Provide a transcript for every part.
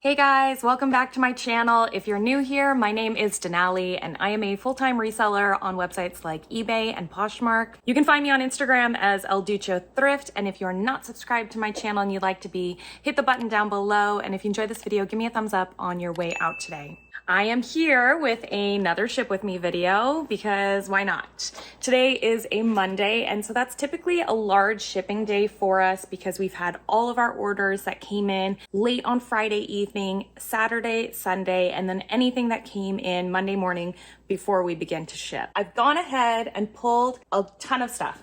Hey guys, welcome back to my channel. If you're new here, my name is Denali and I am a full-time reseller on websites like eBay and Poshmark. You can find me on Instagram as DUCHO Thrift, and if you're not subscribed to my channel and you'd like to be, hit the button down below, and if you enjoyed this video, give me a thumbs up on your way out today. I am here with another Ship With Me video because why not? Today is a Monday, and so that's typically a large shipping day for us because we've had all of our orders that came in late on Friday evening, Saturday, Sunday, and then anything that came in Monday morning before we begin to ship. I've gone ahead and pulled a ton of stuff.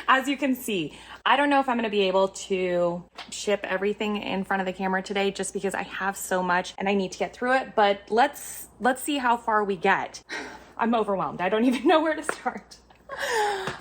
As you can see, I don't know if I'm gonna be able to ship everything in front of the camera today just because I have so much and I need to get through it, but let's see how far we get. I'm overwhelmed. I don't even know where to start.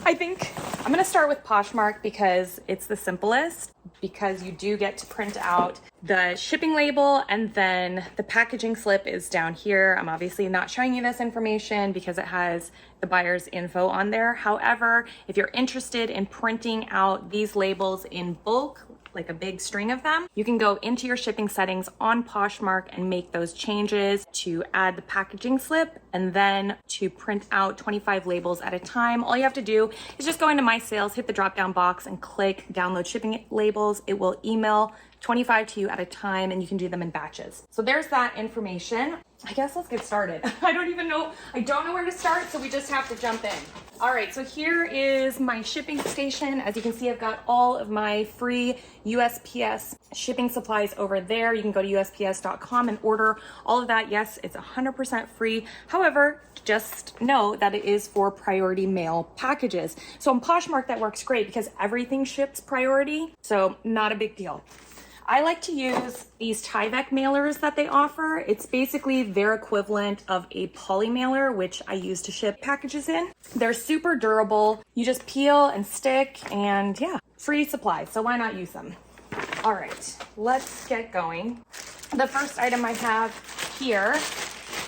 I think I'm gonna start with Poshmark because it's the simplest, because you do get to print out the shipping label and then the packaging slip is down here. I'm obviously not showing you this information because it has the buyer's info on there. However, if you're interested in printing out these labels in bulk, like a big string of them, you can go into your shipping settings on Poshmark and make those changes to add the packaging slip and then to print out 25 labels at a time. All you have to do is just go into My Sales, hit the drop down box and click download shipping labels. It will email 25 to you at a time and you can do them in batches. So there's that information. I guess let's get started. I don't know where to start, so we just have to jump in. All right, so here is my shipping station. As you can see, I've got all of my free USPS shipping supplies over there. You can go to USPS.com and order all of that. Yes, it's 100% free. However, just know that it is for priority mail packages. So on Poshmark, that works great because everything ships priority, so not a big deal. I like to use these Tyvek mailers that they offer. It's basically their equivalent of a Polymailer, which I use to ship packages in. They're super durable. You just peel and stick and yeah, free supply. So why not use them? All right, let's get going. The first item I have here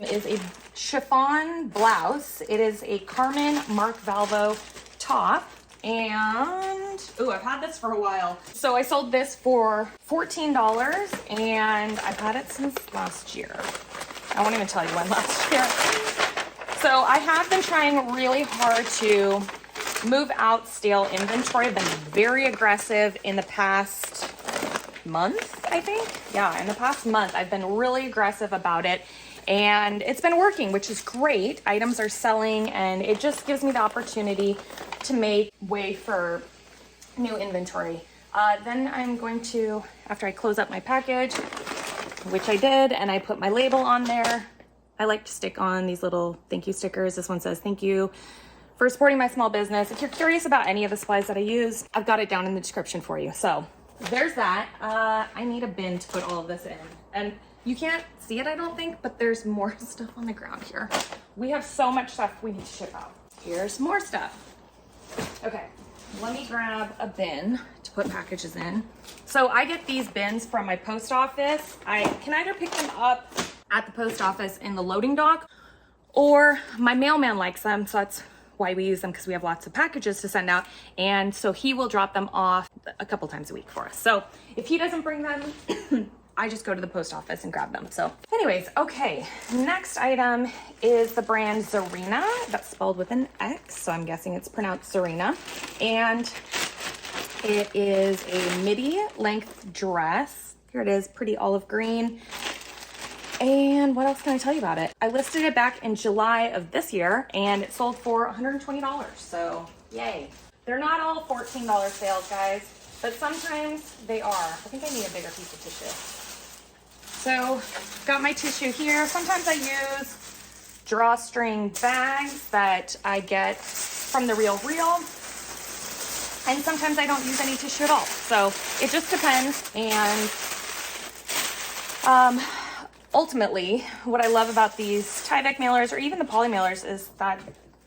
is a chiffon blouse. It is a Carmen Mark Valvo top. And, ooh, I've had this for a while. So I sold this for $14 and I've had it since last year. I won't even tell you when last year. So I have been trying really hard to move out stale inventory. I've been very aggressive in the past month, I think. Yeah, in the past month, I've been really aggressive about it. And it's been working, which is great. Items are selling and it just gives me the opportunity to make way for new inventory. Then I'm going to, after I close up my package, which I did, and I put my label on there, I like to stick on these little thank you stickers. This one says, thank you for supporting my small business. If you're curious about any of the supplies that I use, I've got it down in the description for you. So there's that. I need a bin to put all of this in. And you can't see it, I don't think, but there's more stuff on the ground here. We have so much stuff we need to ship out. Here's more stuff. Okay, let me grab a bin to put packages in. So I get these bins from my post office. I can either pick them up at the post office in the loading dock, or my mailman likes them, so that's why we use them, because we have lots of packages to send out, and so he will drop them off a couple times a week for us. So if he doesn't bring them, I just go to the post office and grab them. So anyways, okay, next item is the brand Zarina. That's spelled with an X, so I'm guessing it's pronounced Zarina. And it is a midi length dress. Here it is, pretty olive green. And what else can I tell you about it? I listed it back in July of this year and it sold for $120, so yay. They're not all $14 sales, guys, but sometimes they are. I think I need a bigger piece of tissue. So, got my tissue here. Sometimes I use drawstring bags that I get from The Real. And sometimes I don't use any tissue at all. So, it just depends. And ultimately, what I love about these Tyvek mailers or even the Polymailers is that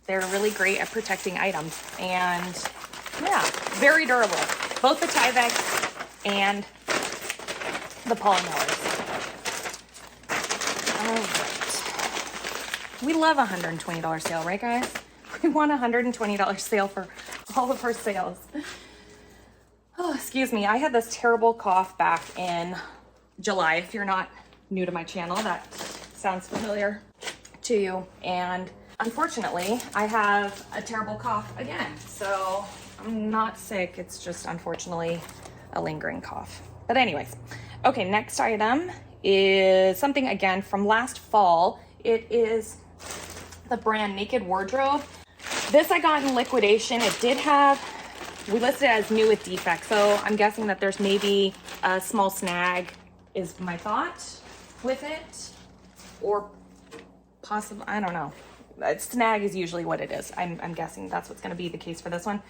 they're really great at protecting items. And yeah, very durable. Both the Tyvek and the Polymailers. All right. We love a $120 sale, right guys? We want a $120 sale for all of our sales. Oh, excuse me. I had this terrible cough back in July. If you're not new to my channel, that sounds familiar to you. And unfortunately, I have a terrible cough again. So I'm not sick, it's just unfortunately a lingering cough. But anyways, okay, next item is something again from last fall. It is the brand Naked Wardrobe. This I got in liquidation. It did have, we listed it as new with defect, so I'm guessing that there's maybe a small snag is my thought with it, or possible, I don't know. Snag is usually what it is. I'm guessing that's what's going to be the case for this one.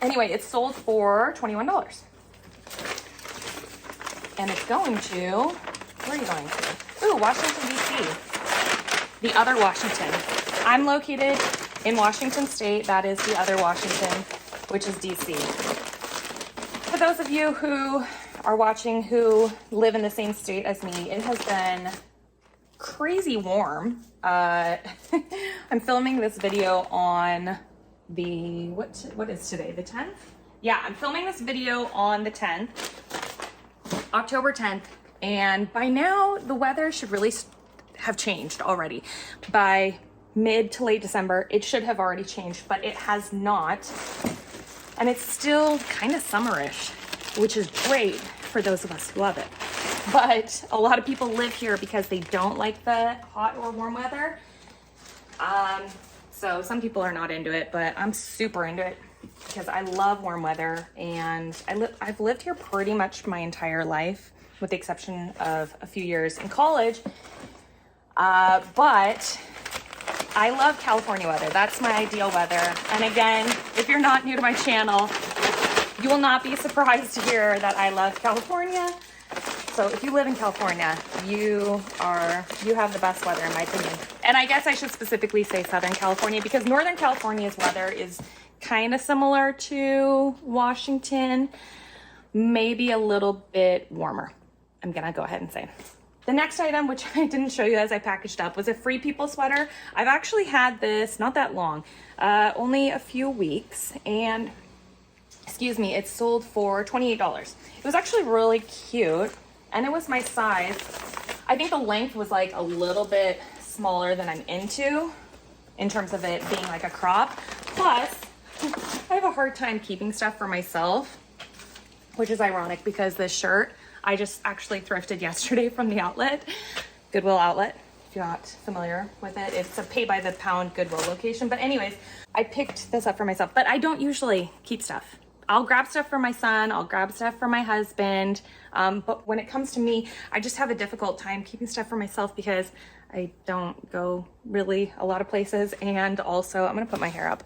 Anyway, it's sold for $21. And it's going to, where are you going to? Ooh, Washington, D.C. The other Washington. I'm located in Washington State. That is the other Washington, which is D.C. For those of you who are watching who live in the same state as me, it has been crazy warm. I'm filming this video on the, what is today, the 10th? Yeah, I'm filming this video on the 10th, October 10th, and by now the weather should really have changed already. By mid to late December, it should have already changed, but it has not. And it's still kind of summerish, which is great for those of us who love it. But a lot of people live here because they don't like the hot or warm weather. So some people are not into it, but I'm super into it because I love warm weather, and I've lived here pretty much my entire life, with the exception of a few years in college. But I love California weather. That's my ideal weather. And again, if you're not new to my channel, you will not be surprised to hear that I love California. So if you live in California, you have the best weather in my opinion. And I guess I should specifically say Southern California, because Northern California's weather is kind of similar to Washington, maybe a little bit warmer. I'm gonna go ahead and say. The next item, which I didn't show you as I packaged up, was a Free People sweater. I've actually had this not that long, only a few weeks, and excuse me, it sold for $28. It was actually really cute, and it was my size. I think the length was like a little bit smaller than I'm into in terms of it being like a crop. Plus, I have a hard time keeping stuff for myself, which is ironic because this shirt I just actually thrifted yesterday from the outlet, Goodwill outlet. If you're not familiar with it, it's a pay by the pound Goodwill location. But anyways, I picked this up for myself, but I don't usually keep stuff. I'll grab stuff for my son, I'll grab stuff for my husband. But when it comes to me, I just have a difficult time keeping stuff for myself because I don't go really a lot of places. And also, I'm gonna put my hair up.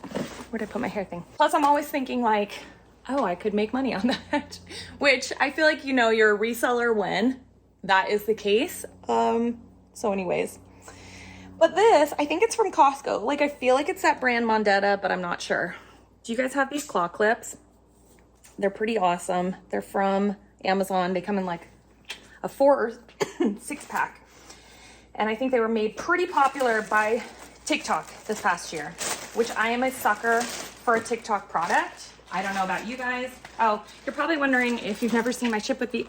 Where'd I put my hair thing? Plus, I'm always thinking like, oh, I could make money on that, which I feel like, you know, you're a reseller when that is the case. So anyways, but this, I think it's from Costco. Like, I feel like it's that brand Mondetta, but I'm not sure. Do you guys have these claw clips? They're pretty awesome. They're from Amazon. They come in like a 4 or 6 pack. And I think they were made pretty popular by TikTok this past year, which I am a sucker for a TikTok product. I don't know about you guys. Oh, you're probably wondering, if you've never seen my ship with me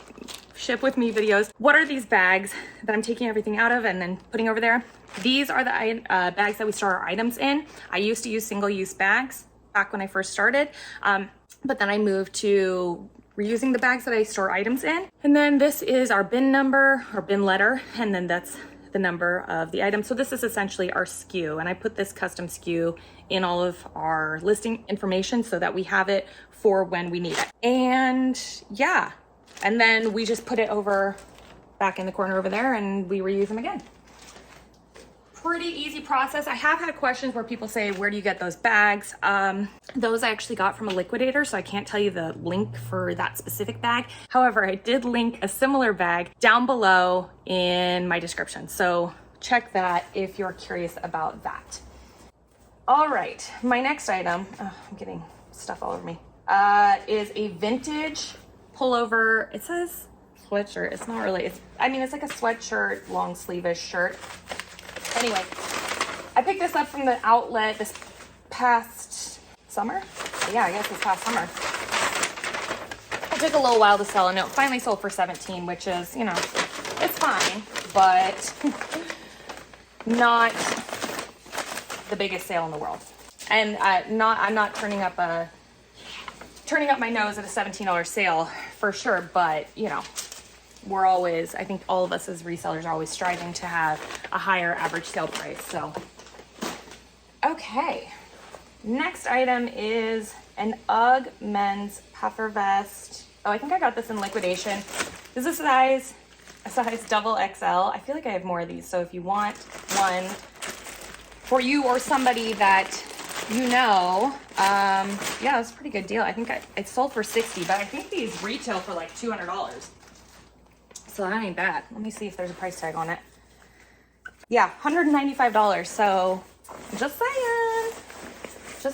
videos, what are these bags that I'm taking everything out of and then putting over there? These are the bags that we store our items in. I used to use single-use bags back when I first started, but then I moved to reusing the bags that I store items in. And then this is our bin number or bin letter, and then that's the number of the item. So this is essentially our SKU, and I put this custom SKU in all of our listing information so that we have it for when we need it. And yeah, and then we just put it over back in the corner over there and we reuse them again. Pretty easy process. I have had questions where people say, where do you get those bags? Those I actually got from a liquidator, so I can't tell you the link for that specific bag. However, I did link a similar bag down below in my description, so check that if you're curious about that. All right, my next item, oh, I'm getting stuff all over me, is a vintage pullover. It says sweatshirt. It's not really, it's like a sweatshirt, long sleeve-ish shirt. Anyway, I picked this up from the outlet this past summer. Yeah, I guess this past summer. It took a little while to sell, and it finally sold for $17, which is, you know, it's fine, but not the biggest sale in the world. And I'm not turning up my nose at a $17 sale for sure, but you know, we're always, I think all of us as resellers are always striving to have a higher average sale price. So, okay. Next item is an UGG men's puffer vest. Oh, I think I got this in liquidation. This is a size double XL. I feel like I have more of these. So if you want one for you or somebody that you know, yeah, it's a pretty good deal. I think it sold for $60, but I think these retail for like $200. So that ain't bad. Let me see if there's a price tag on it. Yeah, $195. So just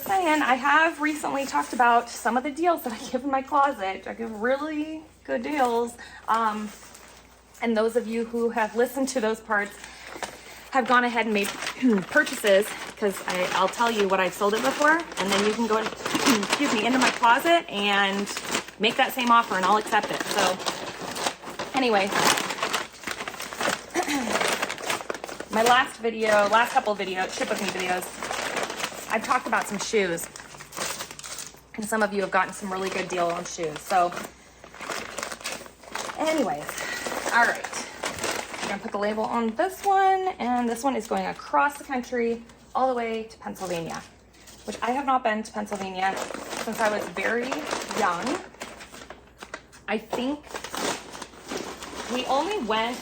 saying, I have recently talked about some of the deals that I give in my closet. I give really good deals. And those of you who have listened to those parts have gone ahead and made purchases, because I'll tell you what I've sold it before, and then you can go excuse me, into my closet and make that same offer and I'll accept it. So anyway, my last couple videos, ship with me videos, I've talked about some shoes, and some of you have gotten some really good deal on shoes. So anyways, all right. I'm gonna put the label on this one, and this one is going across the country all the way to Pennsylvania, which I have not been to Pennsylvania since I was very young. I think we only went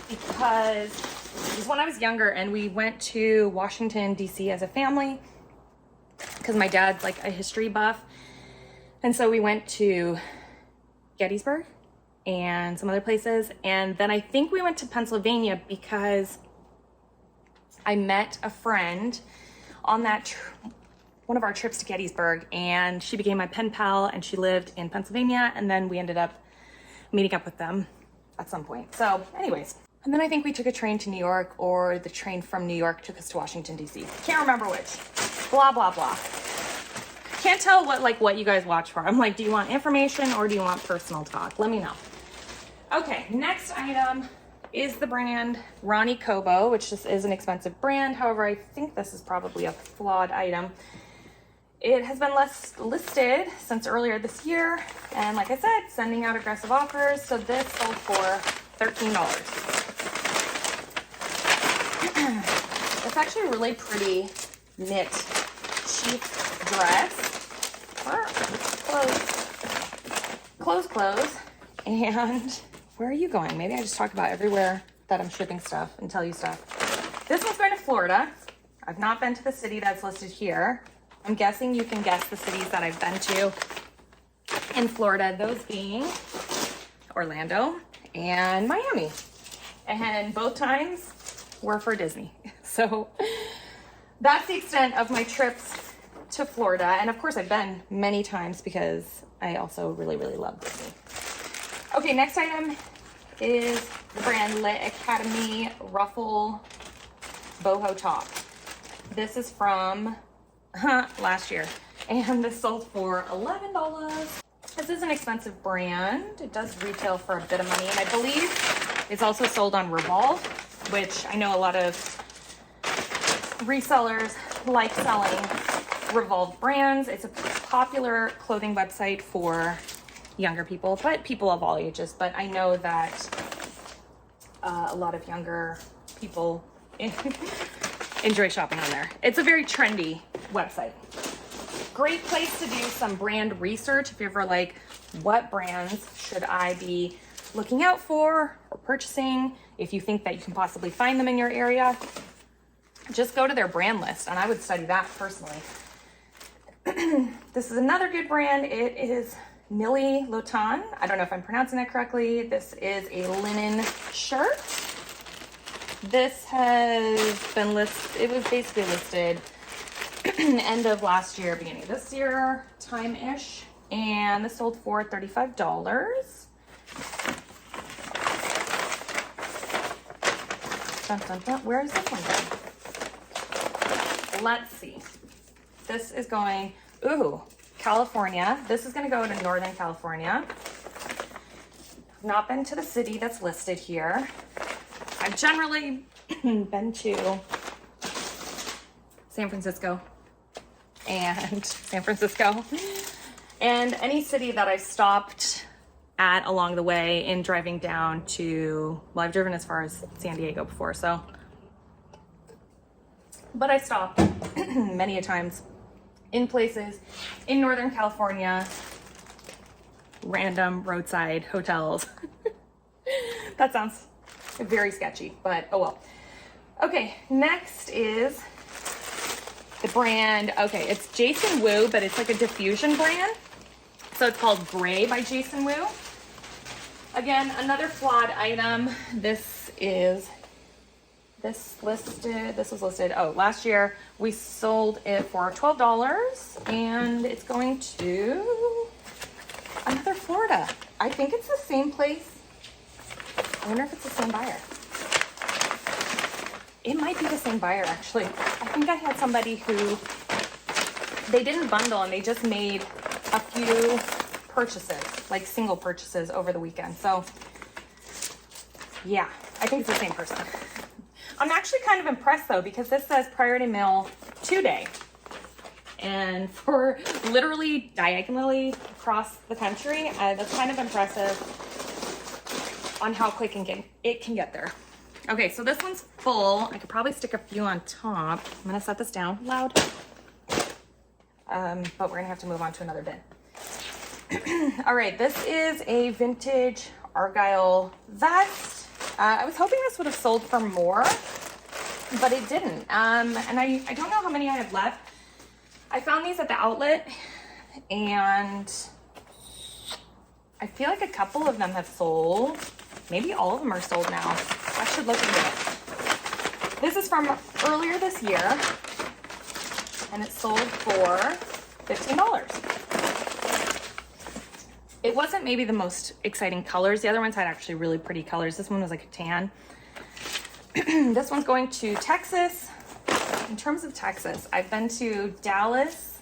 because it was when I was younger, and we went to Washington, D.C. as a family because my dad's like a history buff. And so we went to Gettysburg and some other places. And then I think we went to Pennsylvania because I met a friend on that one of our trips to Gettysburg, and she became my pen pal, and she lived in Pennsylvania, and then we ended up meeting up with them at some point. So anyways, and then I think we took a train to New York, or the train from New York took us to Washington, D.C. Can't remember which. Blah, blah, blah. Can't tell what you guys watch for. I'm like, do you want information or do you want personal talk? Let me know. Okay, next item is the brand Ronnie Kobo, which this is an expensive brand. However, I think this is probably a flawed item. It has been listed since earlier this year. And like I said, sending out aggressive offers. So this sold for $13. It's actually a really pretty knit, cheap dress. Clothes. And where are you going? Maybe I just talk about everywhere that I'm shipping stuff and tell you stuff. This one's going to Florida. I've not been to the city that's listed here. I'm guessing you can guess the cities that I've been to in Florida, those being Orlando and Miami. And both times were for Disney. So that's the extent of my trips to Florida. And of course I've been many times because I also really, really love Disney. Okay, next item is the brand Lit Academy Ruffle Boho Top. This is from last year, and this sold for $11. This is an expensive brand. It does retail for a bit of money, and I believe it's also sold on Revolve, which I know a lot of resellers like selling Revolve brands. It's a popular clothing website for younger people, but people of all ages. But I know that a lot of younger people enjoy shopping on there. It's a very trendy website. Great place to do some brand research if you're ever like, what brands should I be looking out for or purchasing? If you think that you can possibly find them in your area, just go to their brand list, and I would study that personally. This is another good brand. It is Nili Lotan. I don't know if I'm pronouncing that correctly. This is a linen shirt. This has been listed, it was basically listed end of last year, beginning of this year, time-ish. And this sold for $35. Dun, dun, dun. Where is this one going? Let's see. This is going, California. This is going to go to Northern California. Not been to the city that's listed here. I've generally been to San Francisco and and any city that I stopped at along the way in driving down to, well, I've driven as far as San Diego before, so, but I stopped many a times in places in Northern California, random roadside hotels. That sounds very sketchy, but oh well. Okay, next is the brand. Okay, it's Jason Wu, but it's like a diffusion brand. So it's called Gray by Jason Wu. Again, another flawed item. This was listed, oh, last year. We sold it for $12 and it's going to another Florida. I think it's the same place. I wonder if it's the same buyer. It might be the same buyer, actually. I think I had somebody who, they didn't bundle and they just made a few purchases, like single purchases over the weekend. So yeah, I think it's the same person. I'm actually kind of impressed though, because this says priority mail 2-day. And for literally diagonally across the country, that's kind of impressive on how quick it can get there. Okay, so this one's full. I could probably stick a few on top. I'm gonna set this down loud. But we're gonna have to move on to another bin. All right, this is a vintage Argyle vest. I was hoping this would have sold for more, but it didn't. And I don't know how many I have left. I found these at the outlet and I feel like a couple of them have sold. Maybe all of them are sold now. I should look into it. This is from earlier this year and it sold for $15. It wasn't maybe the most exciting colors. The other ones had actually really pretty colors. This one was like a tan. This one's going to Texas. In terms of Texas, I've been to Dallas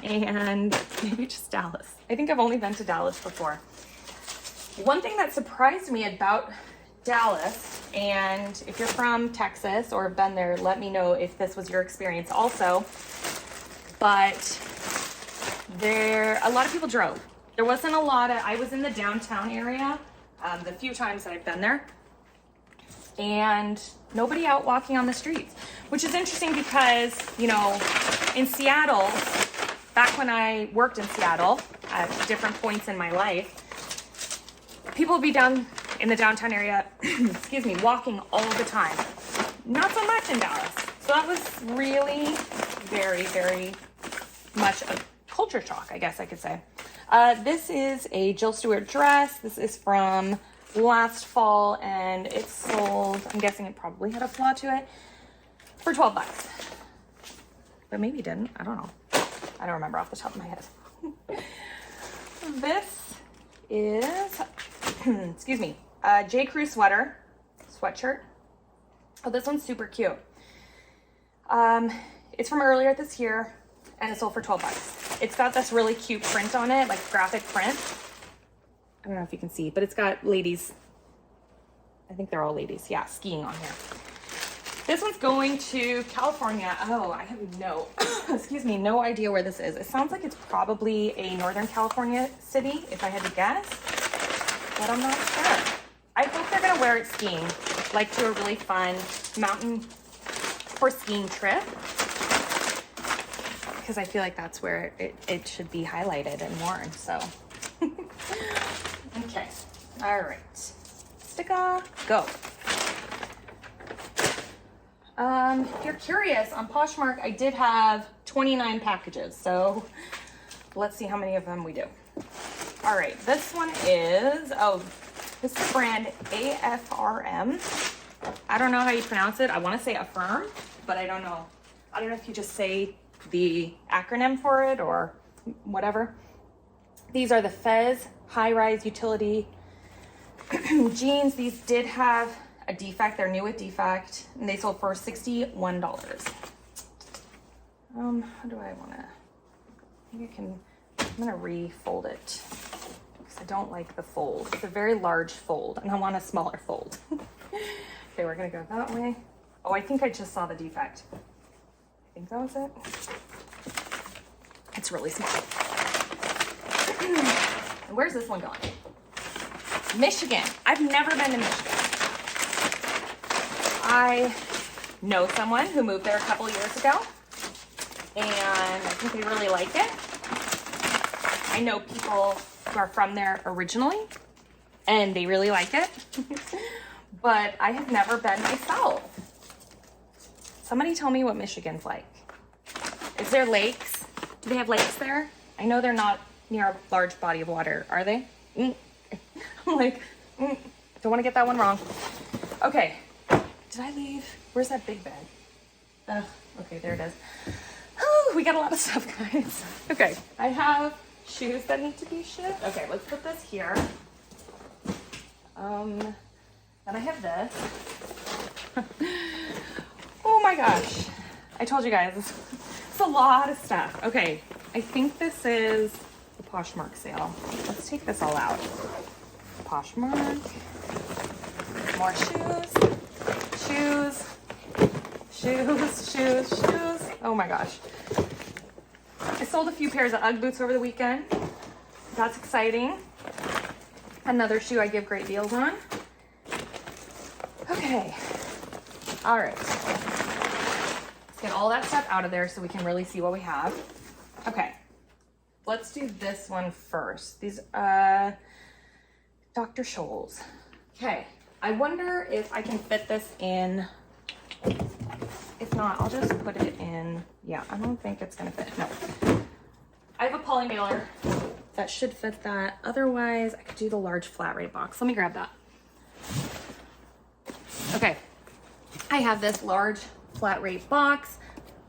and maybe just Dallas. I think I've only been to Dallas before. One thing that surprised me about Dallas, and if you're from Texas or have been there, let me know if this was your experience also, but a lot of people drove. There wasn't a lot of, I was in the downtown area the few times that I've been there, and nobody out walking on the streets, which is interesting because, you know, in Seattle, back when I worked in Seattle at different points in my life, people would be down in the downtown area, excuse me, walking all the time. Not so much in Dallas. So that was really very, very much a culture shock, I guess I could say. This is a Jill Stewart dress. This is from last fall and it sold, I'm guessing it probably had a flaw to it, for $12. But maybe it didn't, I don't know. I don't remember off the top of my head. This is, excuse me, J. Crew sweatshirt. Oh, this one's super cute. It's from earlier this year and it sold for $12. It's got this really cute print on it, like graphic print. I don't know if you can see, but it's got ladies, I think they're all ladies, yeah, skiing on here. This one's going to California. Oh, I have no, excuse me, no idea where this is. It sounds like it's probably a Northern California city, if I had to guess, but I'm not sure. I hope they're gonna wear it skiing, like to a really fun mountain or skiing trip, because I feel like that's where it should be highlighted and worn, so. Okay, all right, sticker, go. If you're curious, on Poshmark, I did have 29 packages, so let's see how many of them we do. All right, this one is, oh, this is brand AFRM. I don't know how you pronounce it. I want to say Affirm, but I don't know. I don't know if you just say the acronym for it or whatever. These are the Fez high-rise utility jeans. These did have a defect. They're new with defect, and they sold for $61. How do I want to? Maybe I can. I'm gonna refold it because I don't like the fold. It's a very large fold and I want a smaller fold. Okay, we're gonna go that way. Oh, I think I just saw the defect. I think that was it. It's really small. And where's this one going? Michigan. I've never been to Michigan. I know someone who moved there a couple years ago, and I think they really like it. I know people who are from there originally, and they really like it. But I have never been myself. Somebody tell me what Michigan's like. Is there lakes? Do they have lakes there? I know they're not near a large body of water, are they? I'm like, don't want to get that one wrong. Okay, did I leave? Where's that big bag? Okay, there it is. Oh, we got a lot of stuff, guys. Okay, I have shoes that need to be shipped. Okay, let's put this here. Then I have this. Oh my gosh. I told you guys, it's a lot of stuff. Okay, I think this is the Poshmark sale. Let's take this all out. Poshmark. More shoes. Shoes. Oh my gosh. I sold a few pairs of UGG boots over the weekend. That's exciting. Another shoe I give great deals on. Okay. All right. Let's get all that stuff out of there so we can really see what we have. Okay. Let's do this one first. These, Dr. Scholl's. Okay. I wonder if I can fit this in. If not, I'll just put it in. Yeah, I don't think it's gonna fit. No. I have a Polymailer that should fit that. Otherwise, I could do the large flat rate box. Let me grab that. Okay. I have this large flat rate box.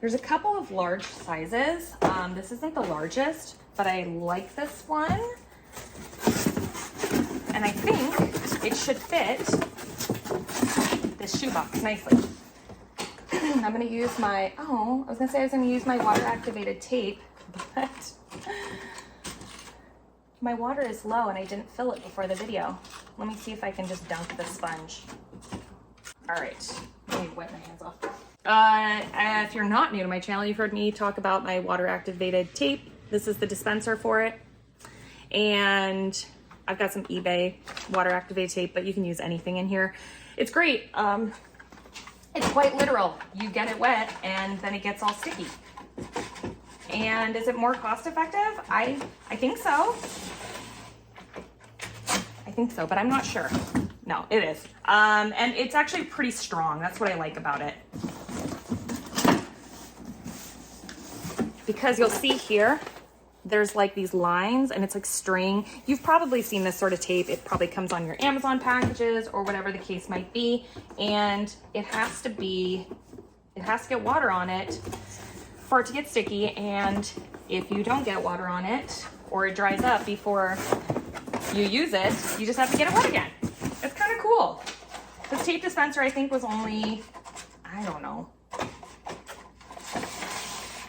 There's a couple of large sizes. This isn't the largest, but I like this one. And I think it should fit this shoebox nicely. I'm gonna use my, I was gonna say I was gonna use my water activated tape, but my water is low and I didn't fill it before the video. Let me see if I can just dunk the sponge. All right, let me wipe my hands off. If you're not new to my channel, you've heard me talk about my water activated tape. This is the dispenser for it. And I've got some eBay water activated tape, but you can use anything in here. It's great. It's quite literal. You get it wet and then it gets all sticky. And is it more cost effective? I think so. I think so, but I'm not sure. No, it is. And it's actually pretty strong. That's what I like about it. Because you'll see here, there's like these lines and it's like string. You've probably seen this sort of tape. It probably comes on your Amazon packages or whatever the case might be. And it has to get water on it for it to get sticky. And if you don't get water on it or it dries up before you use it, you just have to get it wet again. It's kind of cool. This tape dispenser, I think, was only, I don't know,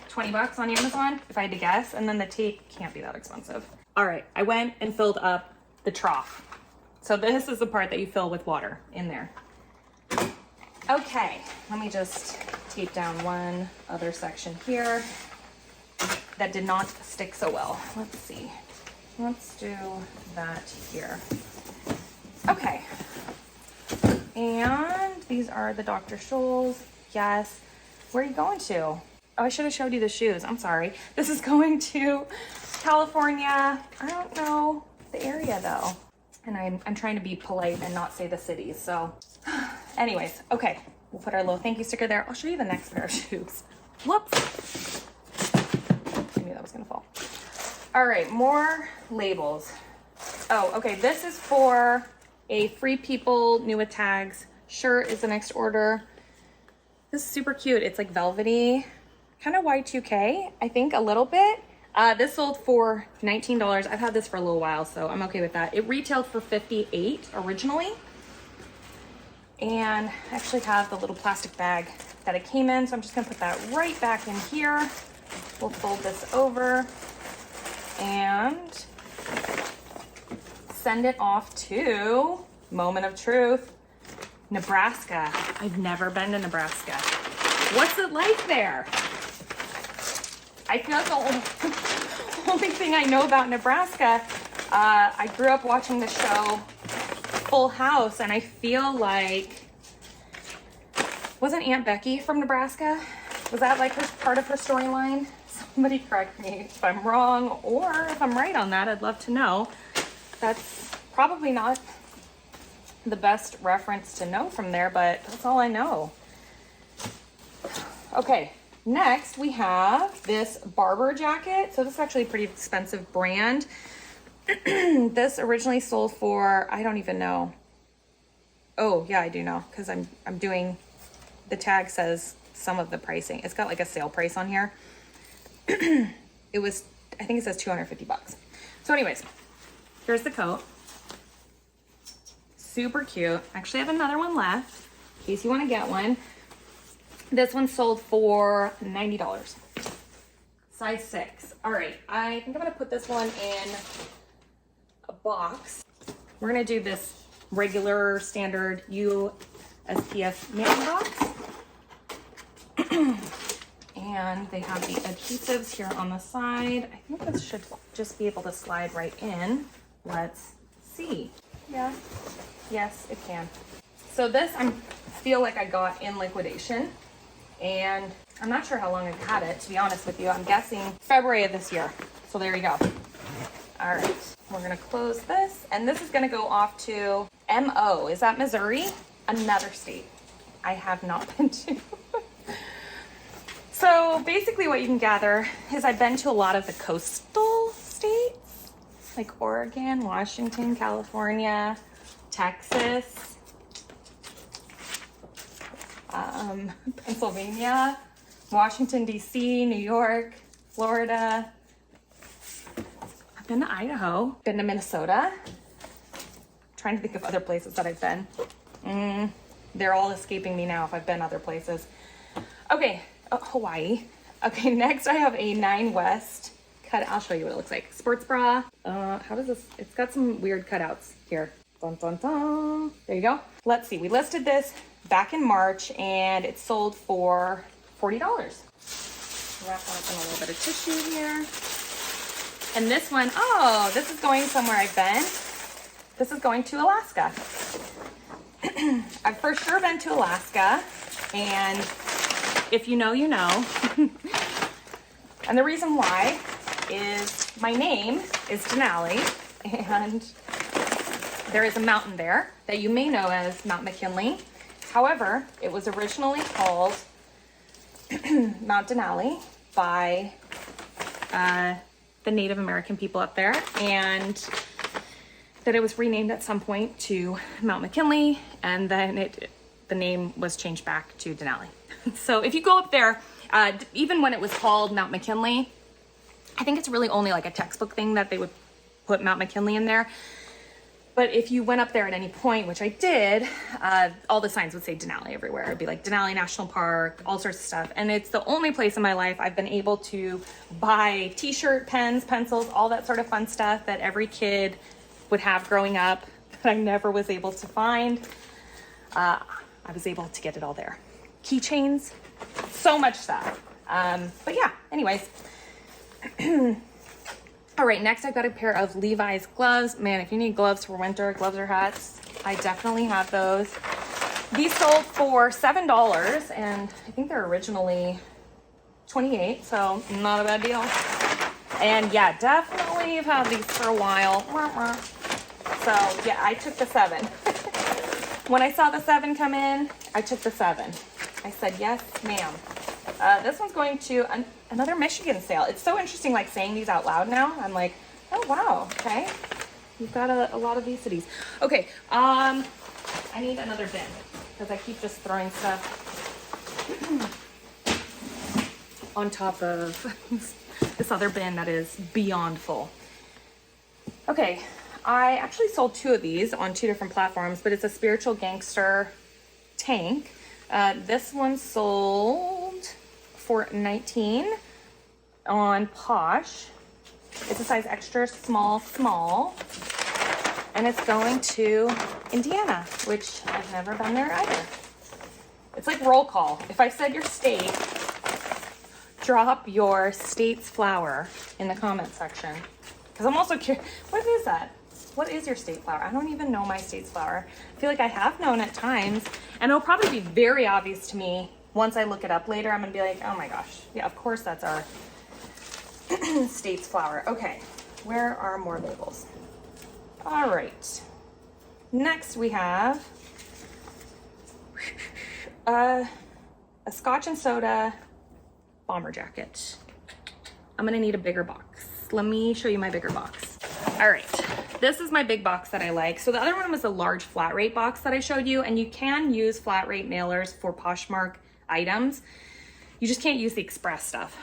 20 bucks on Amazon, if I had to guess. And then the tape can't be that expensive. All right, I went and filled up the trough. So this is the part that you fill with water in there. Okay, let me just tape down one other section here that did not stick so well. Let's see. Let's do that here. Okay. And these are the Dr. Scholl's. Yes. Where are you going to? Oh, I should have showed you the shoes. I'm sorry. This is going to California. I don't know the area though. And I'm trying to be polite and not say the cities. So anyways, okay. We'll put our little thank you sticker there. I'll show you the next pair of shoes. Whoops. I knew that was gonna fall. All right, more labels. Oh, okay. This is for a Free People New with Tags shirt is the next order. This is super cute. It's like velvety, kind of Y2K, I think a little bit. This sold for $19. I've had this for a little while, so I'm okay with that. It retailed for $58 originally. And I actually have the little plastic bag that it came in, so I'm just gonna put that right back in here. We'll fold this over and send it off to, moment of truth, Nebraska. I've never been to Nebraska. What's it like there? I feel like the only thing I know about Nebraska, I grew up watching the show Full House, and I feel like, wasn't Aunt Becky from Nebraska? Was that like part of her storyline? Somebody correct me if I'm wrong, or if I'm right on that, I'd love to know. That's probably not the best reference to know from there, but that's all I know. Okay, next we have this Barber jacket. So this is actually a pretty expensive brand. This originally sold for, I don't even know. Oh yeah, I do know, because I'm doing, the tag says some of the pricing. It's got like a sale price on here. It was, I think it says 250 bucks. So anyways, here's the coat. Super cute. Actually, I have another one left in case you want to get one. This one sold for $90. Size 6. All right, I think I'm gonna put this one in a box. We're gonna do this regular standard USPS mailing box. And they have the adhesives here on the side. I think this should just be able to slide right in. Let's see. Yeah, yes, it can. So this I feel like I got in liquidation, and I'm not sure how long I've had it, to be honest with you. I'm guessing February of this year. So there you go. All right, we're gonna close this, and this is gonna go off to MO. Is that Missouri? Another state I have not been to. So basically what you can gather is I've been to a lot of the coastal states, like Oregon, Washington, California, Texas, Pennsylvania, Washington, D.C., New York, Florida. I've been to Idaho, been to Minnesota. I'm trying to think of other places that I've been. They're all escaping me now if I've been other places. Okay. Hawaii. Okay, next I have a 9 West cut. I'll show you what it looks like. Sports bra. How does this? It's got some weird cutouts here. Dun, dun, dun. There you go. Let's see. We listed this back in March, and it sold for $40. Wrap that up in a little bit of tissue here. And this one, oh, this is going somewhere I've been. This is going to Alaska. I've for sure been to Alaska, and if you know, you know. And the reason why is my name is Denali, and there is a mountain there that you may know as Mount McKinley. However, it was originally called Mount Denali by the Native American people up there, and that it was renamed at some point to Mount McKinley, and then the name was changed back to Denali. So if you go up there, even when it was called Mount McKinley, I think it's really only like a textbook thing that they would put Mount McKinley in there. But if you went up there at any point, which I did, all the signs would say Denali everywhere. It'd be like Denali National Park, all sorts of stuff. And it's the only place in my life I've been able to buy t-shirt, pens, pencils, all that sort of fun stuff that every kid would have growing up that I never was able to find. I was able to get it all there. Keychains, so much stuff. But yeah, anyways. All right, next I've got a pair of Levi's gloves. Man, if you need gloves for winter, gloves or hats, I definitely have those. These sold for $7, and I think they're originally $28, so not a bad deal. And yeah, definitely have had these for a while. So yeah, I took the 7. When I saw the 7 come in, I took the 7. I said, yes, ma'am. This one's going to another Michigan sale. It's so interesting, like saying these out loud now. I'm like, oh wow, okay. You've got a lot of these cities. Okay, I need another bin because I keep just throwing stuff on top of this other bin that is beyond full. Okay, I actually sold 2 of these on 2 different platforms, but it's a Spiritual Gangster tank. This one sold for $19 on Posh. It's a size extra small. and it's going to Indiana, which I've never been there either. It's like roll call. If I said your state, drop your state's flower in the comment section. Because I'm also curious, what is that? What is your state flower? I don't even know my state's flower. I feel like I have known at times, and it'll probably be very obvious to me once I look it up later. I'm gonna be like, oh my gosh, yeah, of course that's our state's flower. Okay, where are more labels? All right, next we have a Scotch and soda bomber jacket. I'm gonna need a bigger box. Let me show you my bigger box. All right, this is my big box that I like. So the other one was a large flat rate box that I showed you, and you can use flat rate mailers for Poshmark items. You just can't use the express stuff.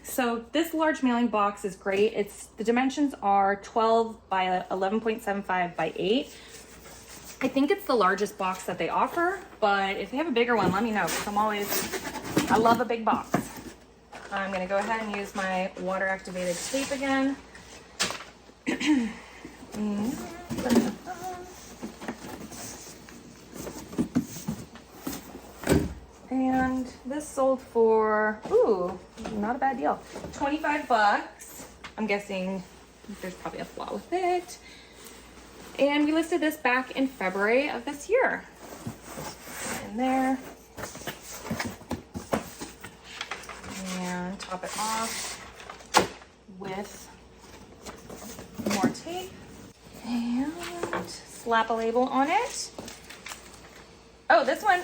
So this large mailing box is great. The dimensions are 12 by 11.75 by 8. I think it's the largest box that they offer, but if they have a bigger one, let me know, because I love a big box. I'm gonna go ahead and use my water activated tape again. And this sold for, ooh, not a bad deal. 25 bucks. I'm guessing there's probably a flaw with it. And we listed this back in February of this year. In there. And top it off with more tape. And slap a label on it. Oh, this one,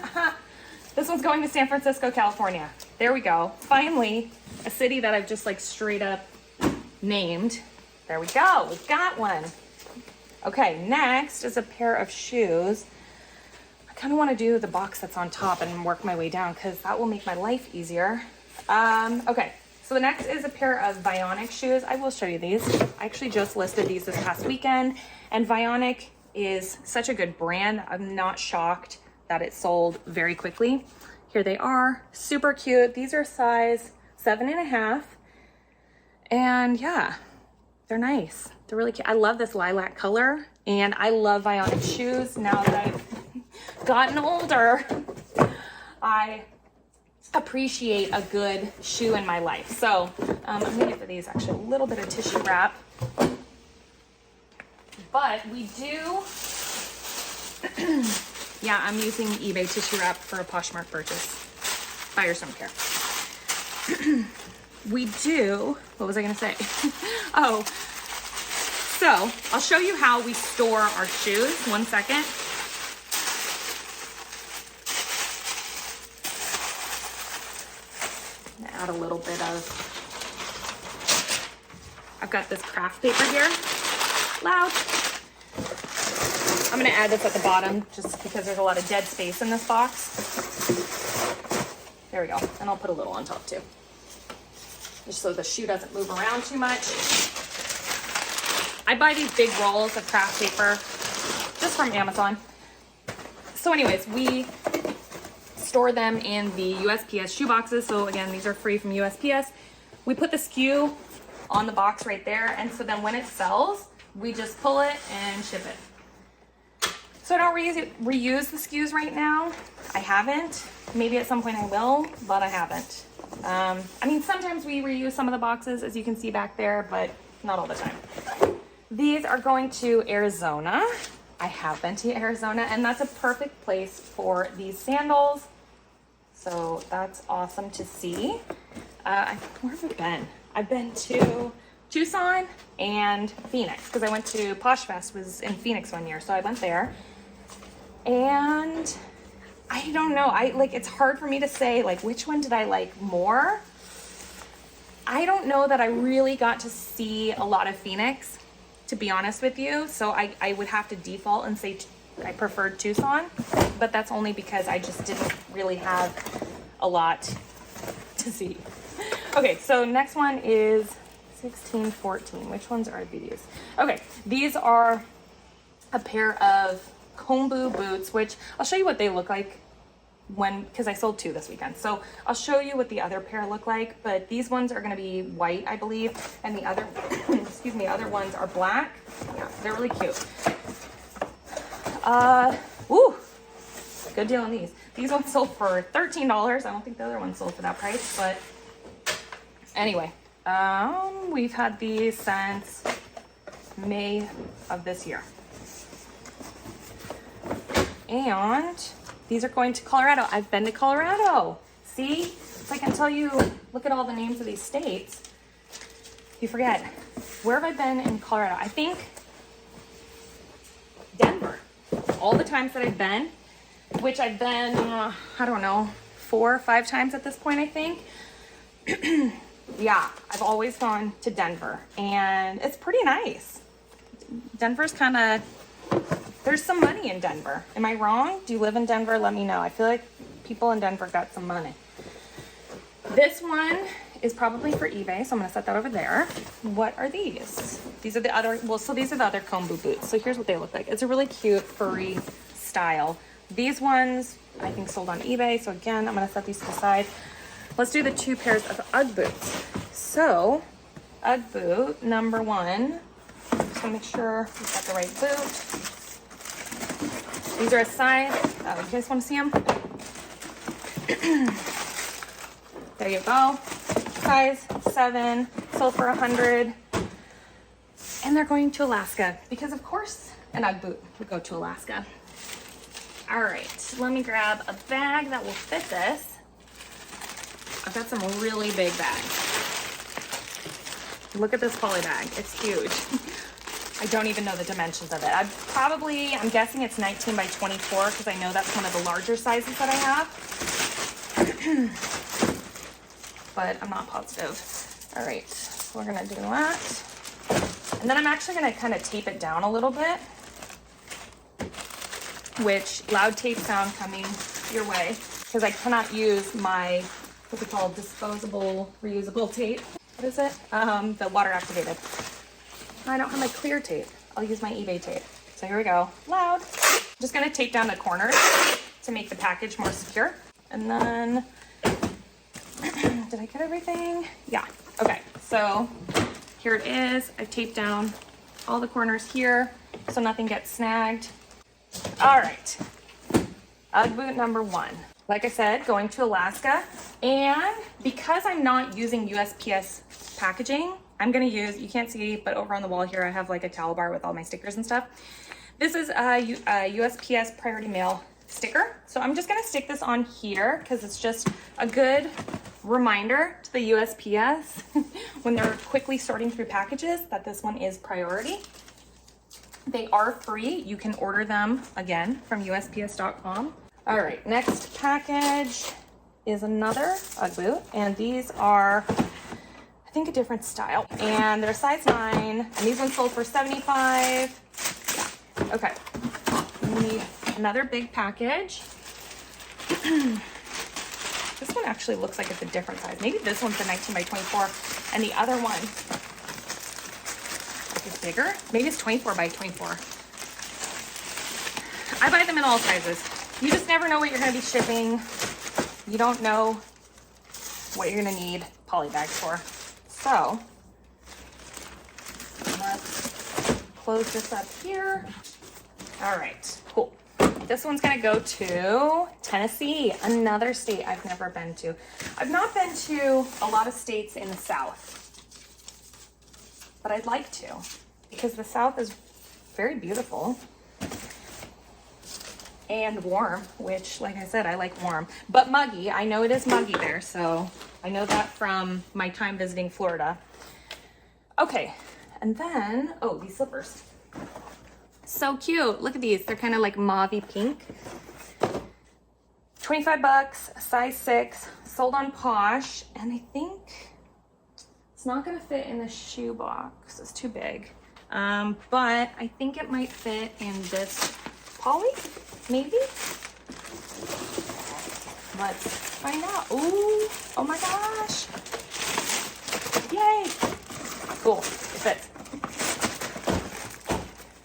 this one's going to San Francisco, California. There we go. Finally, a city that I've just like straight up named. There we go, we've got one. Okay, next is a pair of shoes. I kind of want to do the box that's on top and work my way down because that will make my life easier. Okay, so the next is a pair of Bionic shoes. I will show you these. I actually just listed these this past weekend, and Bionic is such a good brand. I'm not shocked that it sold very quickly. Here they are, super cute. These are size 7.5, and yeah, they're nice. They're really cute. I love this lilac color, and I love Bionic shoes. Now that I've gotten older, I appreciate a good shoe in my life. So I'm gonna give these actually a little bit of tissue wrap, but we do, yeah, I'm using eBay tissue wrap for a Poshmark purchase. Buyers don't care. We do, what was I gonna say? Oh, so I'll show you how we store our shoes. 1 second. Add a little bit of, I've got this craft paper here, loud. I'm gonna add this at the bottom just because there's a lot of dead space in this box. There we go, and I'll put a little on top too. Just so the shoe doesn't move around too much. I buy these big rolls of craft paper just from Amazon. So anyways, we store them in the USPS shoe boxes. So again, these are free from USPS. We put the SKU on the box right there, and so then when it sells, we just pull it and ship it. So I don't reuse the SKUs right now. I haven't. Maybe at some point I will, but I haven't. I mean, sometimes we reuse some of the boxes, as you can see back there, but not all the time. These are going to Arizona. I have been to Arizona, and that's a perfect place for these sandals. So that's awesome to see. Where have I been? I've been to Tucson and Phoenix because I went to Posh Fest, was in Phoenix one year, so I went there. And I don't know, it's hard for me to say like which one did I like more. I don't know that I really got to see a lot of Phoenix, to be honest with you. So I would have to default and say I preferred Tucson, but that's only because I just didn't really have a lot to see. Okay, so next one is 1614. Which ones are these? Okay, these are a pair of kombu boots, which I'll show you what they look like because I sold 2 this weekend. So I'll show you what the other pair look like, but these ones are going to be white, I believe, and the other, excuse me, other ones are black. Yeah, they're really cute. Ooh, good deal on these. These ones sold for $13. I don't think the other ones sold for that price, but anyway, we've had these since May of this year. And these are going to Colorado. I've been to Colorado. See, if I can tell you, look at all the names of these states, you forget. Where have I been in Colorado? I think Denver. All the times that I've been, which I've been, I don't know, 4 or 5 times at this point, I think. Yeah, I've always gone to Denver, and it's pretty nice. Denver's kind of, there's some money in Denver. Am I wrong? Do you live in Denver? Let me know. I feel like people in Denver got some money. This one is probably for eBay, so I'm gonna set that over there. What are these? These are the other, well, so these are the other kombu boots. So here's what they look like. It's a really cute furry style. These ones, I think, sold on eBay. So again, I'm gonna set these to the side. Let's do the 2 pairs of UGG boots. So, UGG boot number 1. Just wanna make sure we've got the right boot. These are a size, you guys wanna see them? There you go. Size 7, sold for $100. And they're going to Alaska because of course an UGG boot would go to Alaska. All right, let me grab a bag that will fit this. I've got some really big bags. Look at this poly bag, it's huge. I don't even know the dimensions of it. I'm guessing it's 19 by 24 because I know that's one of the larger sizes that I have. But I'm not positive. All right, so we're gonna do that. And then I'm actually gonna kind of tape it down a little bit, which loud tape sound coming your way, because I cannot use my, what's it called, disposable, reusable tape. What is it? The water activated. I don't have my clear tape. I'll use my eBay tape. So here we go, loud. I'm just gonna tape down the corners to make the package more secure. And then, did I get everything? Yeah, okay, so here it is. I've taped down all the corners here so nothing gets snagged. All right, UGG boot number 1. Like I said, going to Alaska. And because I'm not using USPS packaging, I'm gonna use, you can't see, but over on the wall here, I have like a towel bar with all my stickers and stuff. This is a USPS Priority Mail sticker. So I'm just gonna stick this on here because it's just a good reminder to the USPS when they're quickly sorting through packages that this one is priority. They are free. You can order them again from USPS.com. All right, next package is another UGG boot, and these are, I think, a different style, and they're size 9, and these ones sold for $75. Yeah, okay. We need another big package. This one actually looks like it's a different size. Maybe this one's a 19 by 24, and the other one is bigger. Maybe it's 24 by 24. I buy them in all sizes. You just never know what you're gonna be shipping. You don't know what you're gonna need poly bags for. So, let's close this up here. All right, cool. This one's gonna go to Tennessee, another state I've never been to. I've not been to a lot of states in the South, but I'd like to, because the South is very beautiful and warm, which, like I said, I like warm, but muggy. I know it is muggy there, so I know that from my time visiting Florida. Okay, and then, oh, these slippers. So cute. Look at these. They're kind of like mauvey pink. $25, size 6, sold on Posh, and I think it's not gonna fit in the shoe box. It's too big. But I think it might fit in this poly, maybe? Let's find out. Ooh, oh my gosh. Yay. Cool, it fits.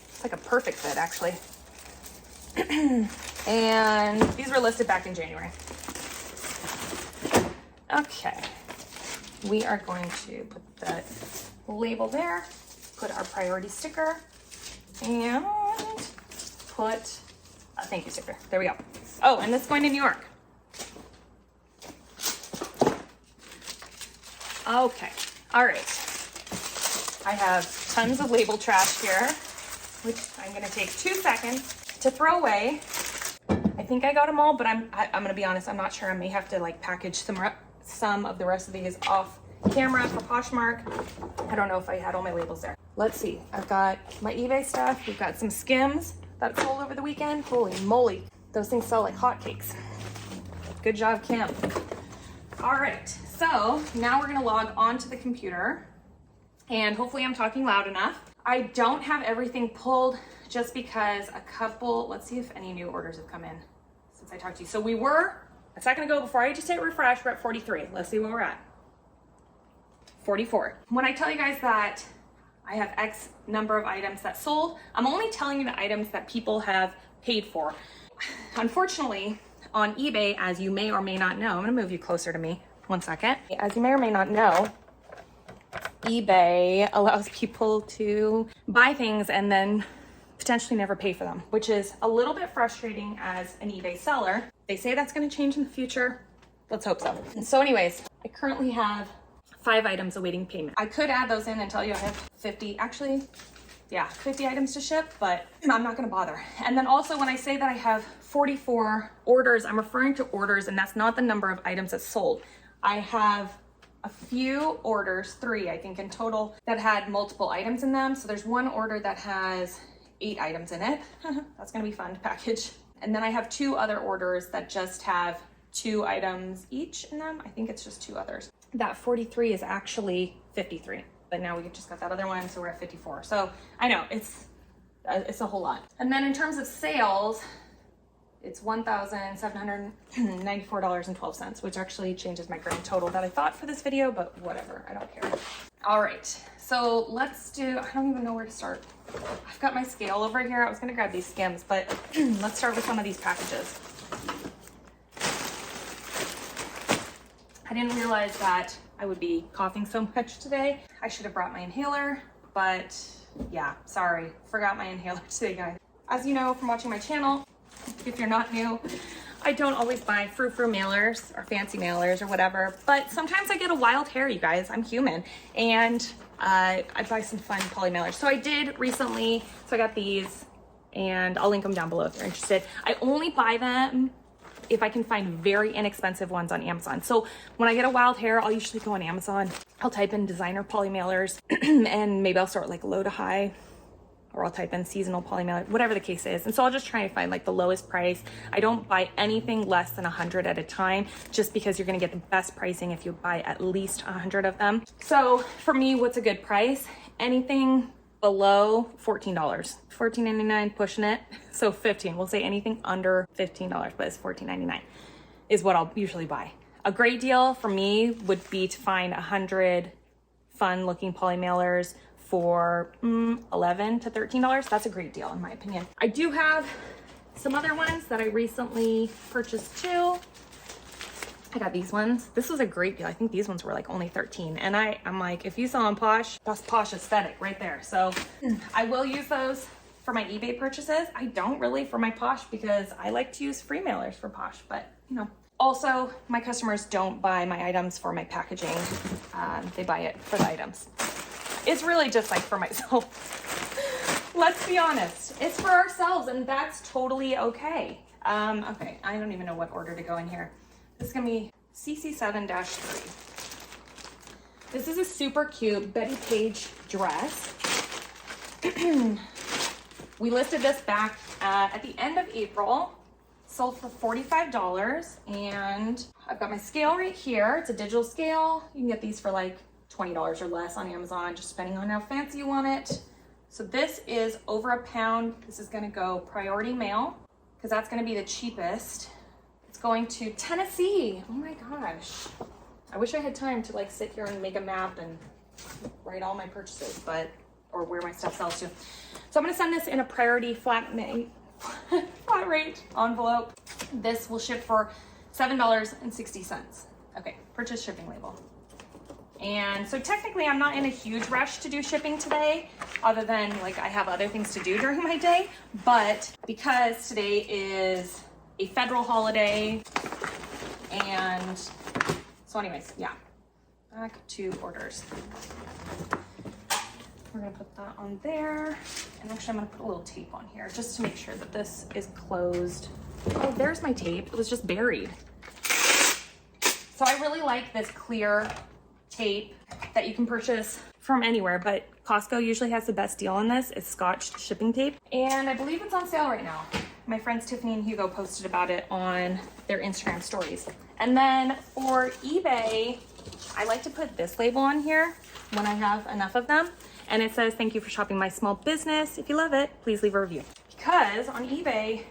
It's like a perfect fit, actually. And these were listed back in January. Okay, we are going to put the label there, put our priority sticker, and put Thank you, Super. There we go. Oh, and this is going to New York. Okay. All right. I have tons of label trash here, which I'm going to take 2 seconds to throw away. I think I got them all, but I'm going to be honest, I'm not sure. I may have to like package some of the rest of these off camera for Poshmark. I don't know if I had all my labels there. Let's see. I've got my eBay stuff. We've got some Skims that sold over the weekend. Holy moly. Those things sell like hotcakes. Good job, Kim. All right. So now we're going to log onto the computer, and hopefully I'm talking loud enough. I don't have everything pulled just because let's see if any new orders have come in since I talked to you. So we were a second ago, before I just hit refresh, we're at 43. Let's see where we're at. 44. When I tell you guys that I have X number of items that sold, I'm only telling you the items that people have paid for. Unfortunately, on eBay, as you may or may not know, I'm gonna move you closer to me, 1 second. As you may or may not know, eBay allows people to buy things and then potentially never pay for them, which is a little bit frustrating as an eBay seller. They say that's going to change in the future. Let's hope so. And so anyways, I currently have 5 items awaiting payment. I could add those in and tell you I have 50 items to ship, but I'm not going to bother. And then also when I say that I have 44 orders, I'm referring to orders, and that's not the number of items that sold. I have a few orders, 3 I think in total, that had multiple items in them. So there's one order that has 8 items in it. That's gonna be fun to package. And then I have 2 other orders that just have 2 items each in them. I think it's just 2 others. That 43 is actually 53, but now we just got that other one, so we're at 54. So I know it's a whole lot. And then in terms of sales, it's $1,794.12, which actually changes my grand total that I thought for this video, but whatever, I don't care. All right, so let's do, I don't even know where to start. I've got my scale over here. I was gonna grab these Skims, but let's start with some of these packages. I didn't realize that I would be coughing so much today. I should have brought my inhaler, but yeah, sorry, forgot my inhaler today, guys. As you know from watching my channel, if you're not new, I don't always buy frou-frou mailers or fancy mailers or whatever, but sometimes I get a wild hair, you guys. I'm human, and I buy some fun Polymailers. So I did recently, so I got these, and I'll link them down below if you're interested. I only buy them if I can find very inexpensive ones on Amazon. So when I get a wild hair, I'll usually go on Amazon. I'll type in designer Polymailers and maybe I'll sort like low to high, or I'll type in seasonal Polymailer, whatever the case is. And so I'll just try to find like the lowest price. I don't buy anything less than 100 at a time, just because you're gonna get the best pricing if you buy at least 100 of them. So for me, what's a good price? Anything below $14, $14.99, pushing it. So 15, we'll say anything under $15, but it's $14.99 is what I'll usually buy. A great deal for me would be to find 100 fun looking Polymailers for $11 to $13. That's a great deal in my opinion. I do have some other ones that I recently purchased too. I got these ones. This was a great deal. I think these ones were like only 13. And I'm like, if you saw on Posh, that's Posh aesthetic right there. So I will use those for my eBay purchases. I don't really for my Posh, because I like to use free mailers for Posh, but you know. Also, my customers don't buy my items for my packaging. They buy it for the items. It's really just like for myself. Let's be honest. It's for ourselves, and that's totally okay. Okay, I don't even know what order to go in here. This is gonna be CC7-3. This is a super cute Betty Page dress. We listed this back at the end of April. Sold for $45, and I've got my scale right here. It's a digital scale. You can get these for like $20 or less on Amazon, just depending on how fancy you want it. So this is over a pound. This is gonna go priority mail, because that's gonna be the cheapest. It's going to Tennessee. Oh my gosh. I wish I had time to like sit here and make a map and write all my purchases, or where my stuff sells to. So I'm gonna send this in a priority flat rate envelope. This will ship for $7.60. Okay, purchase shipping label. And so technically I'm not in a huge rush to do shipping today, other than like I have other things to do during my day. But because today is a federal holiday, and so anyways, yeah, back to orders. We're gonna put that on there. And actually I'm gonna put a little tape on here just to make sure that this is closed. Oh, there's my tape. It was just buried. So I really like this clear tape that you can purchase from anywhere, but Costco usually has the best deal on this. It's Scotch shipping tape. And I believe it's on sale right now. My friends Tiffany and Hugo posted about it on their Instagram stories. And then for eBay, I like to put this label on here when I have enough of them. And it says, "Thank you for shopping my small business. If you love it, please leave a review." Because on eBay,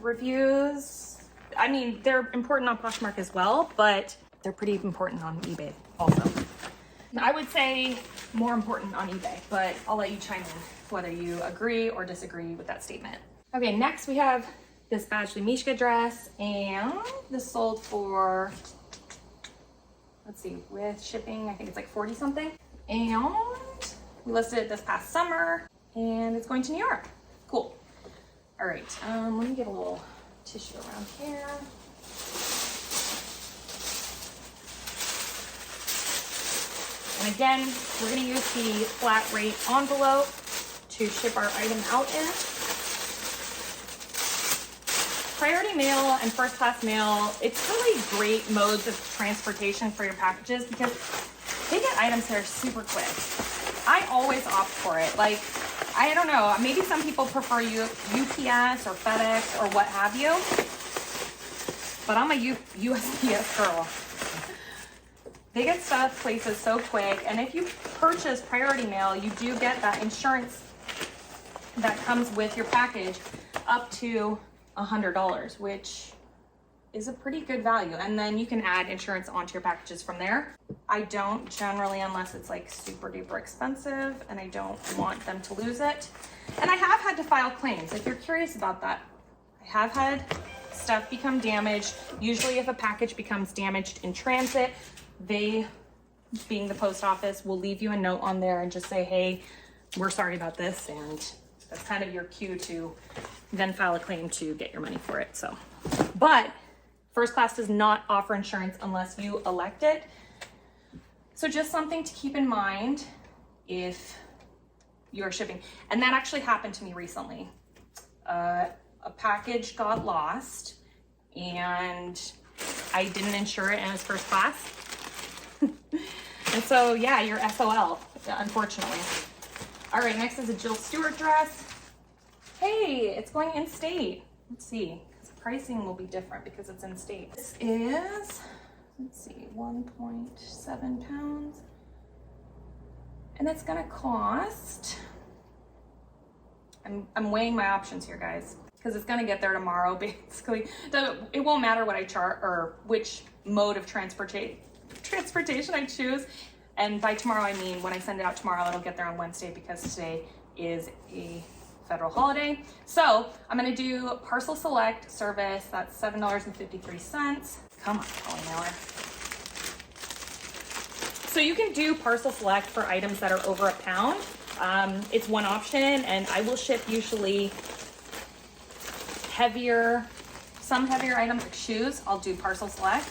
reviews, I mean, they're important on Poshmark as well, but they're pretty important on eBay also. I would say more important on eBay, but I'll let you chime in whether you agree or disagree with that statement. Okay, next we have this Badgley Mishka dress, and this sold for, let's see, with shipping, I think it's like 40 something. And we listed it this past summer, and it's going to New York. Cool. All right, let me get a little tissue around here. And again, we're gonna use the flat rate envelope to ship our item out in. Priority mail and first class mail, it's really great modes of transportation for your packages because they get items that are super quick. I always opt for it. Like, I don't know, maybe some people prefer UPS or FedEx or what have you, but I'm a USPS girl. They get stuff places so quick, and if you purchase priority mail, you do get that insurance that comes with your package up to $100, which is a pretty good value. And then you can add insurance onto your packages from there. I don't generally, unless it's like super duper expensive and I don't want them to lose it. And I have had to file claims. If you're curious about that, I have had stuff become damaged. Usually if a package becomes damaged in transit, they, being the post office, will leave you a note on there and just say, "Hey, we're sorry about this." And that's kind of your cue to then file a claim to get your money for it. So, but first class does not offer insurance unless you elect it. So just something to keep in mind if you're shipping. And that actually happened to me recently. A package got lost and I didn't insure it and it was first class. And so, yeah, you're SOL, unfortunately. All right, next is a Jill Stewart dress. Hey, it's going in state. Let's see, because pricing will be different because it's in state. This is, let's see, 1.7 pounds. And it's gonna cost, I'm weighing my options here, guys, because it's gonna get there tomorrow, basically. It won't matter what I chart or which mode of transportation I choose. And by tomorrow, I mean when I send it out tomorrow, it'll get there on Wednesday because today is a federal holiday. So I'm gonna do parcel select service. That's $7.53. Come on, Polymailer. So you can do parcel select for items that are over a pound. It's one option, and I will ship usually some heavier items like shoes. I'll do parcel select.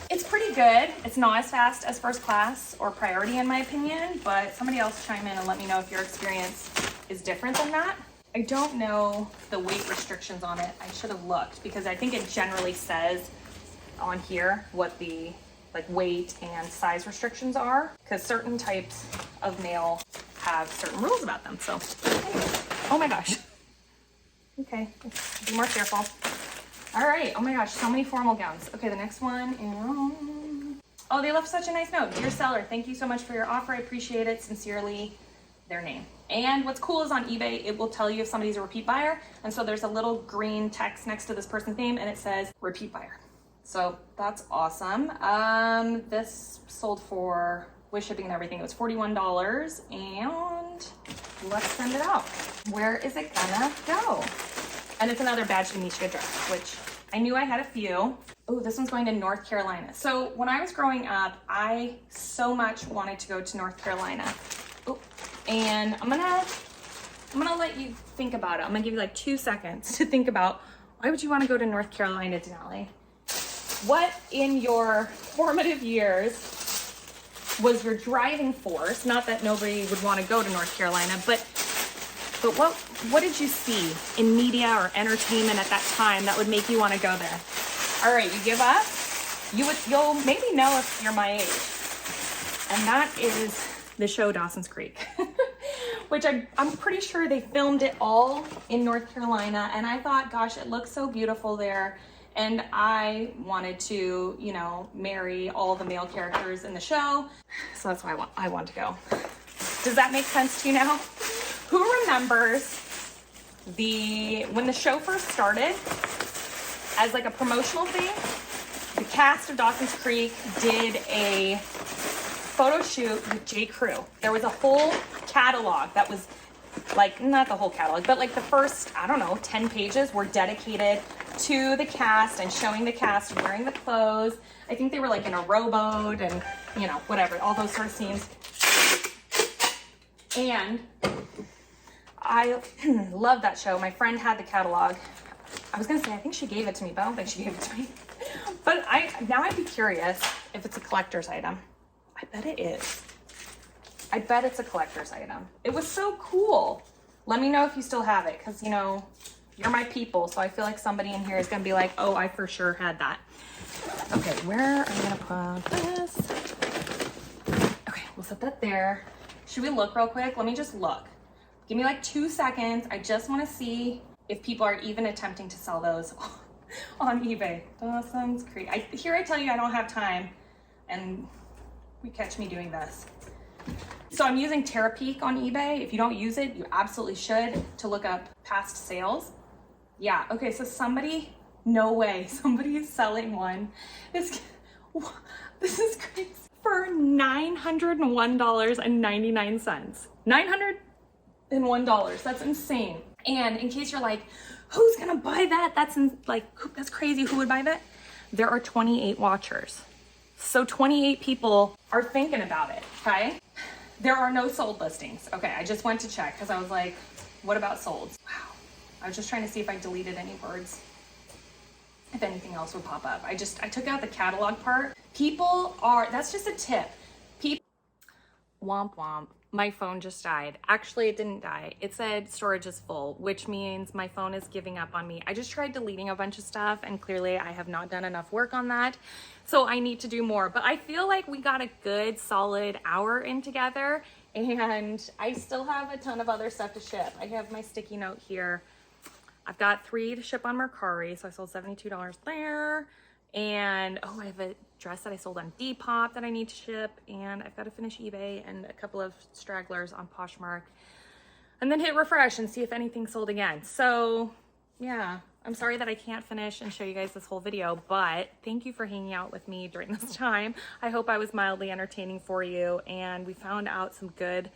It's pretty good. It's not as fast as first class or priority in my opinion, but somebody else chime in and let me know if your experience is different than that. I don't know the weight restrictions on it. I should have looked because I think it generally says on here what the weight and size restrictions are, because certain types of mail have certain rules about them. So anyway. Oh my gosh. Okay, let's be more careful. All right, oh my gosh, so many formal gowns. Okay, the next one is, oh, they left such a nice note. Dear seller, thank you so much for your offer. I appreciate it. Sincerely, their name. And what's cool is on eBay, it will tell you if somebody's a repeat buyer. And so there's a little green text next to this person's name and it says repeat buyer. So that's awesome. This sold for, with shipping and everything, it was $41. And let's send it out. Where is it gonna go? And it's another Badgley Mishka dress, which I knew I had a few. Oh, this one's going to North Carolina. So when I was growing up, I so much wanted to go to North Carolina. Oh, and I'm gonna let you think about it. I'm gonna give you like 2 seconds to think about, why would you want to go to North Carolina, Denali? What in your formative years was your driving force? Not that nobody would want to go to North Carolina, but what did you see in media or entertainment at that time that would make you want to go there? All right, you give up? You'll maybe know if you're my age. And that is the show Dawson's Creek, which I'm pretty sure they filmed it all in North Carolina. And I thought, gosh, it looks so beautiful there. And I wanted to, you know, marry all the male characters in the show. So that's why I want to go. Does that make sense to you now? Who remembers when the show first started as like a promotional thing? The cast of Dawson's Creek did a photo shoot with J. Crew. There was a whole catalog that was like, not the whole catalog, but like the first, I don't know, 10 pages were dedicated to the cast and showing the cast wearing the clothes. I think they were like in a rowboat and, you know, whatever, all those sort of scenes. And I love that show. My friend had the catalog. I was gonna say, I think she gave it to me, but I don't think she gave it to me. But now I'd be curious if it's a collector's item. I bet it is. I bet it's a collector's item. It was so cool. Let me know if you still have it, because, you know, you're my people, so I feel like somebody in here is gonna be like, oh, I for sure had that. Okay, where are we gonna put this? Okay, we'll set that there. Should we look real quick? Let me just look. Give me like 2 seconds. I just wanna see if people are even attempting to sell those on eBay. Dawson's Creek. I tell you I don't have time, and you catch me doing this. So I'm using Terapeak on eBay. If you don't use it, you absolutely should, to look up past sales. Yeah, okay, so no way, somebody is selling one. This is crazy. For $901.99. $901, that's insane. And in case you're like, who's gonna buy that? That's crazy, who would buy that? There are 28 watchers. So 28 people are thinking about it, okay? There are no sold listings. Okay, I just went to check because I was like, what about solds? Wow. I was just trying to see if I deleted any words, if anything else would pop up. I took out the catalog part. That's just a tip. Womp womp. My phone just died. Actually, it didn't die. It said storage is full, which means my phone is giving up on me. I just tried deleting a bunch of stuff, and clearly I have not done enough work on that. So I need to do more, but I feel like we got a good solid hour in together, and I still have a ton of other stuff to ship. I have my sticky note here. I've got 3 to ship on Mercari, so I sold $72 there. And I have a dress that I sold on Depop that I need to ship, and I've got to finish eBay and a couple of stragglers on Poshmark, and then hit refresh and see if anything sold again. So yeah, I'm sorry that I can't finish and show you guys this whole video, but thank you for hanging out with me during this time. I hope I was mildly entertaining for you, and we found out some good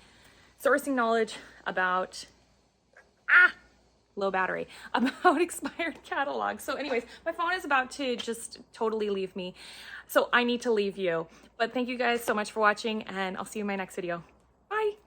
sourcing knowledge about low battery, about expired catalogs. So anyways, my phone is about to just totally leave me, so I need to leave you. But thank you guys so much for watching, and I'll see you in my next video. Bye.